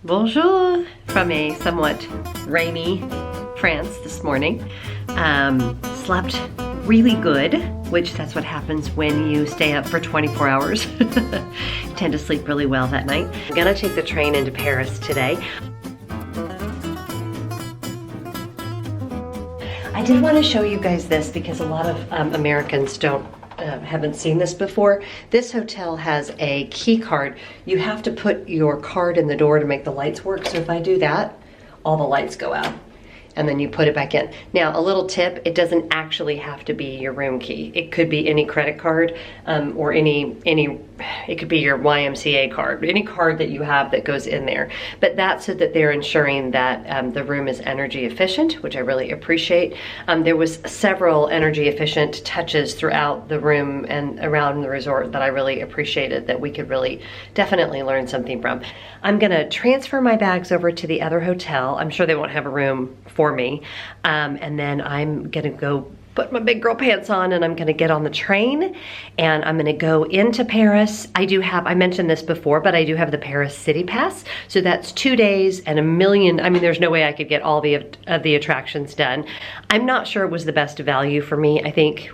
Bonjour from a somewhat rainy France this morning. Slept really good, which that's what happens when you stay up for 24 hours. Tend to sleep really well that night. I'm gonna take the train into Paris today. I did want to show you guys this because a lot of Americans haven't seen this before. This hotel has a key card. You have to put your card in the door to make the lights work. So if I do that, all the lights go out. And then you put it back in. Now, a little tip, it doesn't actually have to be your room key. It could be any credit card or it could be your YMCA card, any card that you have that goes in there. But that's so that they're ensuring that the room is energy efficient, which I really appreciate. There was several energy efficient touches throughout the room and around the resort that I really appreciated, that we could really definitely learn something from. I'm gonna transfer my bags over to the other hotel. I'm sure they won't have a room for me. And then I'm gonna go put my big girl pants on and I'm gonna get on the train and I'm gonna go into Paris. I mentioned this before, but I do have the Paris City Pass. So that's 2 days and there's no way I could get all of the attractions done. I'm not sure it was the best value for me. I think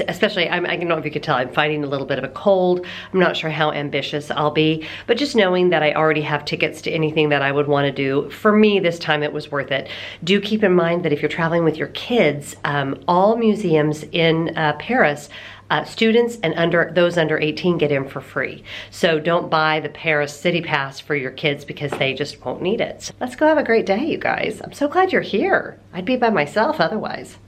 especially, I don't know if you could tell, I'm fighting a little bit of a cold. I'm not sure how ambitious I'll be, but just knowing that I already have tickets to anything that I would want to do, for me this time it was worth it. Do keep in mind that if you're traveling with your kids, all museums in Paris, students and those under 18 get in for free. So don't buy the Paris City Pass for your kids because they just won't need it. So let's go have a great day, you guys. I'm so glad you're here. I'd be by myself otherwise.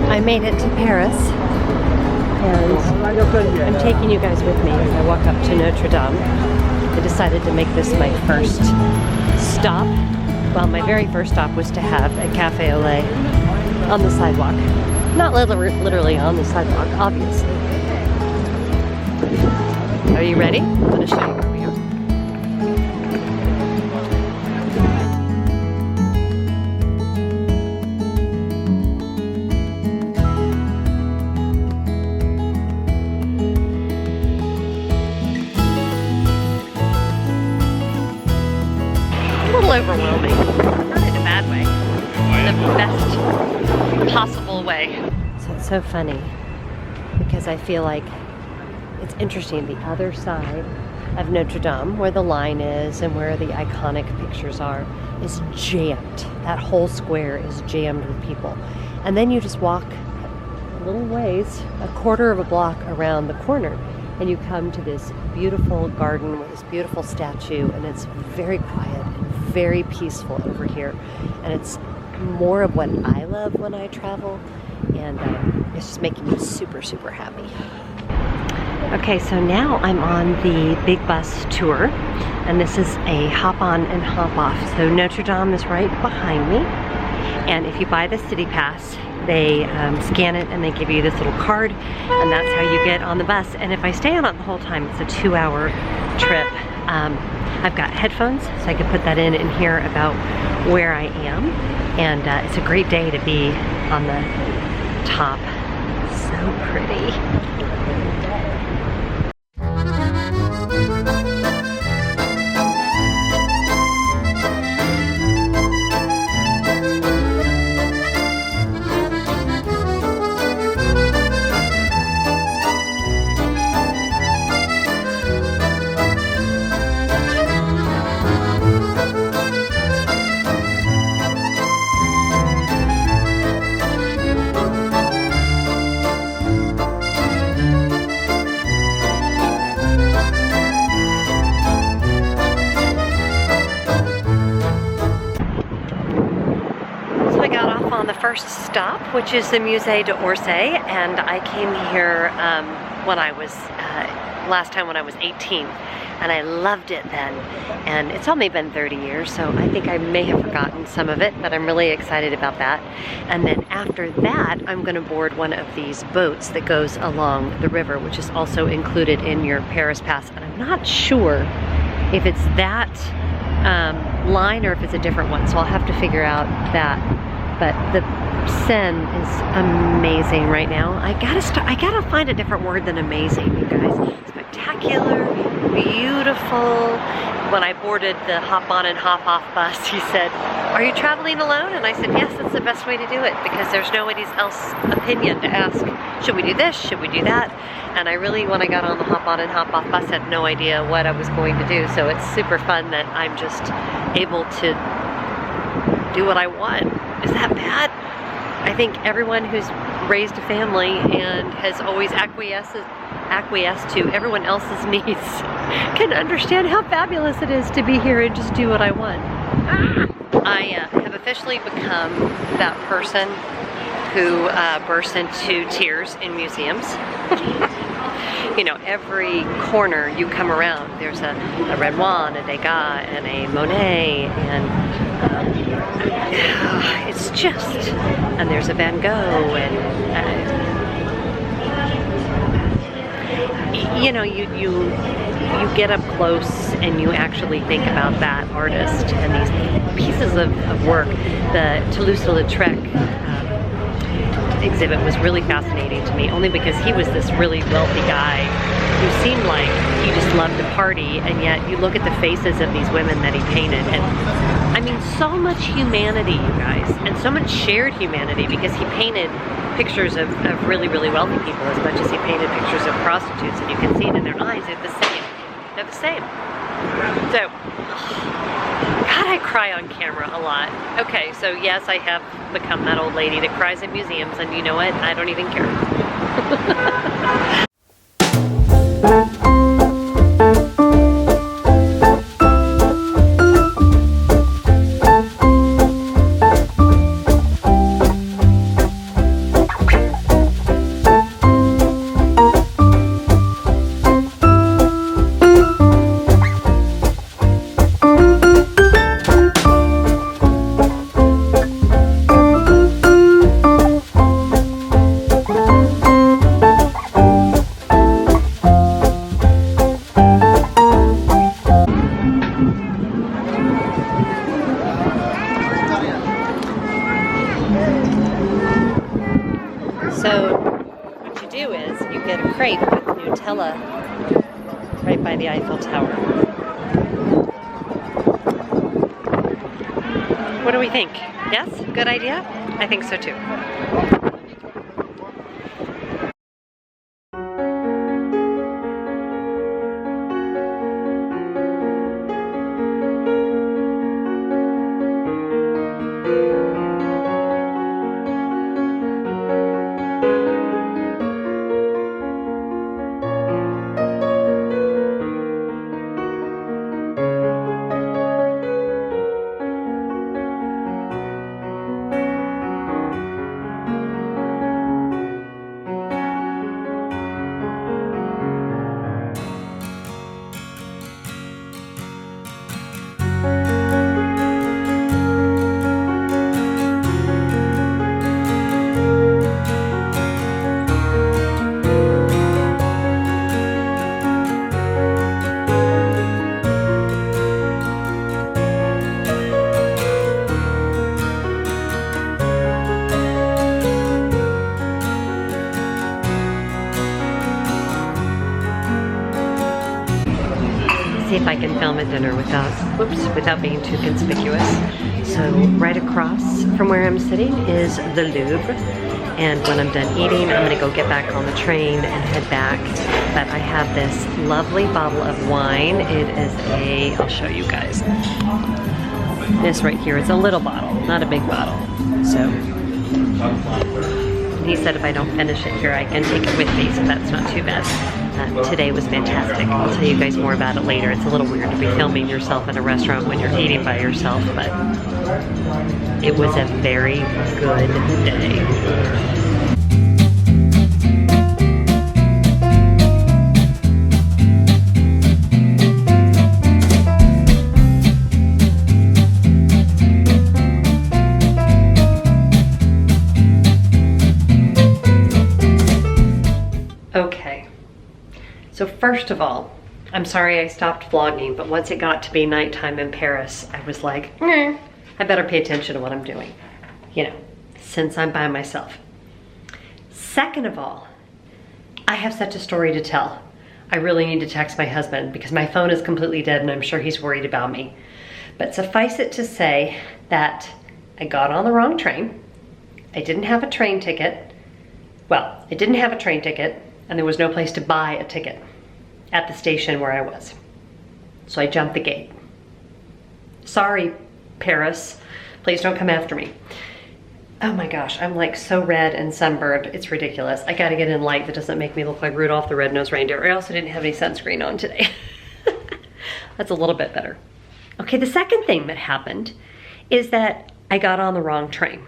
I made it to Paris, and I'm taking you guys with me as I walk up to Notre Dame. I decided to make this my first stop. Well, my very first stop was to have a cafe au lait on the sidewalk. Not literally on the sidewalk, obviously. Are you ready? I'm going to show you where we are. Overwhelming, not in a bad way, in the best possible way. So it's so funny because I feel like it's interesting. The other side of Notre Dame, where the line is and where the iconic pictures are, is jammed. That whole square is jammed with people. And then you just walk a little ways, a quarter of a block around the corner, and you come to this beautiful garden with this beautiful statue, and it's very quiet and very peaceful over here. And it's more of what I love when I travel, and it's just making me super, super happy. Okay, so now I'm on the big bus tour, and this is a hop on and hop off. So Notre Dame is right behind me, and if you buy the City Pass, they scan it and they give you this little card, and that's how you get on the bus. And if I stay on it the whole time, it's a 2-hour trip. I've got headphones, so I can put that in and hear about where I am. And it's a great day to be on the top. So pretty. On the first stop, which is the Musée d'Orsay, and I came here when I was last time when I was 18, and I loved it then. And it's only been 30 years, so I think I may have forgotten some of it, but I'm really excited about that. And then after that, I'm gonna board one of these boats that goes along the river, which is also included in your Paris pass. And I'm not sure if it's that line or if it's a different one, so I'll have to figure out that. But the Seine is amazing right now. I gotta find a different word than amazing, you guys. Spectacular, beautiful. When I boarded the hop on and hop off bus, he said, "Are you traveling alone?" And I said, "Yes, that's the best way to do it, because there's nobody else's opinion to ask. Should we do this? Should we do that?" And I really, when I got on the hop on and hop off bus, had no idea what I was going to do. So it's super fun that I'm just able to do what I want. Is that bad? I think everyone who's raised a family and has always acquiesced to everyone else's needs can understand how fabulous it is to be here and just do what I want. I have officially become that person who bursts into tears in museums. You know, every corner you come around, there's a Renoir, and a Degas, and a Monet, and it's just, and there's a Van Gogh, and you know, you get up close and you actually think about that artist and these pieces of work. The Toulouse-Lautrec exhibit was really fascinating to me, only because he was this really wealthy guy who seemed like he just loved to party, and yet you look at the faces of these women that he painted, and I mean, so much humanity, you guys, and so much shared humanity, because he painted pictures of really, really wealthy people as much as he painted pictures of prostitutes, and you can see it in their eyes. They're the same. They're the same. So, God, I cry on camera a lot. Okay, so yes, I have become that old lady that cries at museums, and you know what? I don't even care. So what you do is you get a crepe with Nutella right by the Eiffel Tower. What do we think? Yes? Good idea? I think so too. See if I can film at dinner without being too conspicuous. So right across from where I'm sitting is the Louvre, and when I'm done eating, I'm gonna go get back on the train and head back. But I have this lovely bottle of wine. It is I'll show you guys. This right here, it's a little bottle, not a big bottle. So he said if I don't finish it here, I can take it with me, so that's not too bad. Today was fantastic. I'll tell you guys more about it later. It's a little weird to be filming yourself in a restaurant when you're eating by yourself, but it was a very good day. first of all, I'm sorry I stopped vlogging, but once it got to be nighttime in Paris, I was like, I better pay attention to what I'm doing, you know, since I'm by myself. Second of all, I have such a story to tell. I really need to text my husband because my phone is completely dead and I'm sure he's worried about me. But suffice it to say that I got on the wrong train. I didn't have a train ticket. Well, I didn't have a train ticket and there was no place to buy a ticket at the station where I was. So I jumped the gate. Sorry, Paris. Please don't come after me. Oh my gosh, I'm like so red and sunburned. It's ridiculous. I gotta get in light that doesn't make me look like Rudolph the Red-Nosed Reindeer. I also didn't have any sunscreen on today. That's a little bit better. Okay, the second thing that happened is that I got on the wrong train.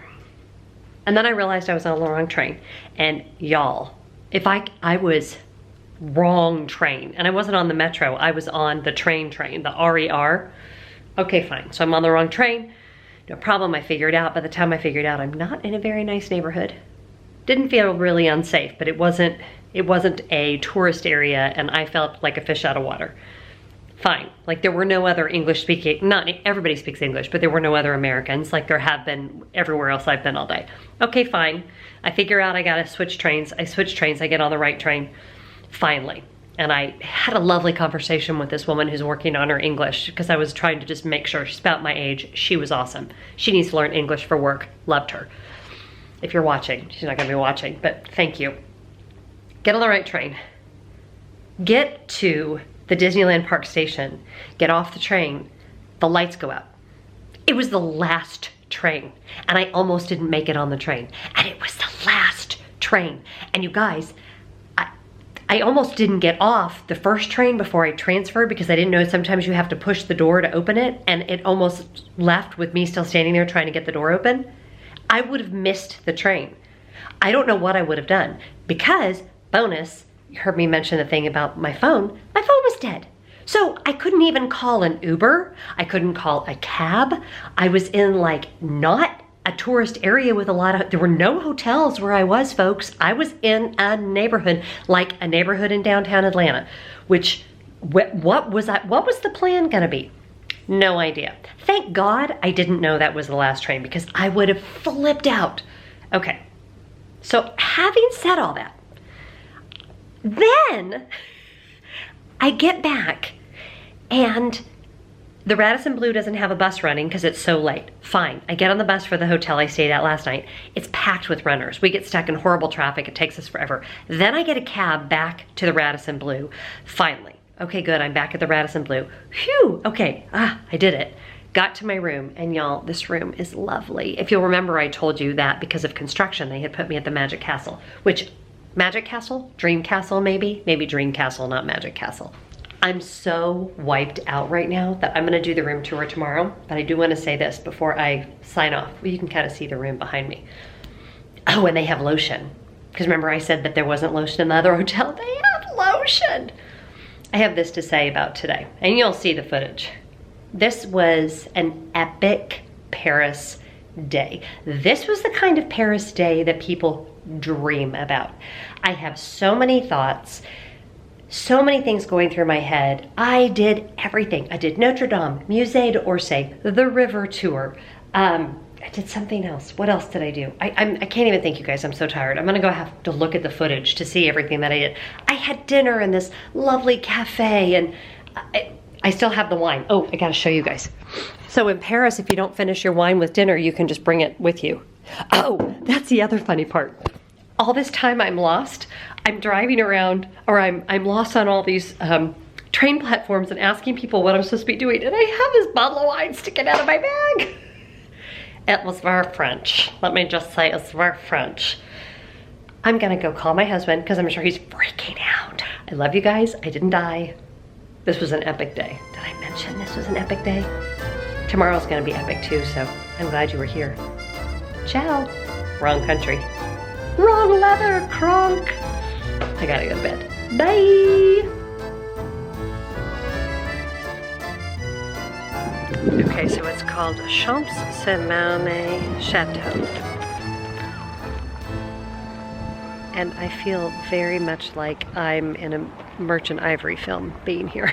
And then I realized I was on the wrong train. And y'all, if I was wrong train, and I wasn't on the metro, I was on the train, the RER. Okay, fine, so I'm on the wrong train. No problem, I figured out. By the time I figured out, I'm not in a very nice neighborhood. Didn't feel really unsafe, but it wasn't a tourist area and I felt like a fish out of water. Fine, like there were no other English speaking, not everybody speaks English, but there were no other Americans like there have been everywhere else I've been all day. Okay, fine. I figure out I gotta switch trains. I switch trains, I get on the right train, finally. And I had a lovely conversation with this woman who's working on her English because I was trying to just make sure. She's about my age. She was awesome. She needs to learn English for work. Loved her. If you're watching, she's not gonna be watching, but thank you. Get on the right train. Get to the Disneyland Park station. Get off the train. The lights go out. It was the last train and I almost didn't make it on the train. And it was the last train. And you guys, I almost didn't get off the first train before I transferred because I didn't know sometimes you have to push the door to open it, and it almost left with me still standing there trying to get the door open. I would have missed the train. I don't know what I would have done because, bonus, you heard me mention the thing about my phone was dead. So I couldn't even call an Uber. I couldn't call a cab. I was in like not a tourist area with there were no hotels where I was, folks. I was in a neighborhood, like a neighborhood in downtown Atlanta, which, what was the plan gonna be? No idea. Thank God I didn't know that was the last train because I would have flipped out. Okay, so having said all that, then I get back and the Radisson Blu doesn't have a bus running because it's so late. Fine, I get on the bus for the hotel I stayed at last night. It's packed with runners. We get stuck in horrible traffic. It takes us forever. Then I get a cab back to the Radisson Blu. Finally. Okay, good, I'm back at the Radisson Blu. Phew, okay, I did it. Got to my room, and y'all, this room is lovely. If you'll remember, I told you that because of construction, they had put me at the Magic Castle, which, Magic Castle? Dream Castle, maybe? Maybe Dream Castle, not Magic Castle. I'm so wiped out right now that I'm gonna do the room tour tomorrow, but I do wanna say this before I sign off. Well, you can kind of see the room behind me. Oh, and they have lotion. Because remember I said that there wasn't lotion in the other hotel? They have lotion. I have this to say about today, and you'll see the footage. This was an epic Paris day. This was the kind of Paris day that people dream about. I have so many thoughts, so many things going through my head. I did everything. I did Notre Dame, Musée d'Orsay, the river tour. I did something else. What else did I do? I can't even think, you guys. I'm so tired. I'm gonna go have to look at the footage to see everything that I did. I had dinner in this lovely cafe, and I still have the wine. Oh, I gotta show you guys. So in Paris, if you don't finish your wine with dinner, you can just bring it with you. Oh, that's the other funny part. All this time I'm lost. I'm driving around, or I'm lost on all these train platforms and asking people what I'm supposed to be doing, and I have this bottle of wine sticking out of my bag. It was very French. Let me just say, it's very French. I'm gonna go call my husband because I'm sure he's freaking out. I love you guys. I didn't die. This was an epic day. Did I mention this was an epic day? Tomorrow's gonna be epic too, so I'm glad you were here. Ciao. Wrong country. Wrong leather, Kronk. I gotta go to bed. Bye. Okay, so it's called Champs-Seine Chateau. and I feel very much like I'm in a Merchant Ivory film being here.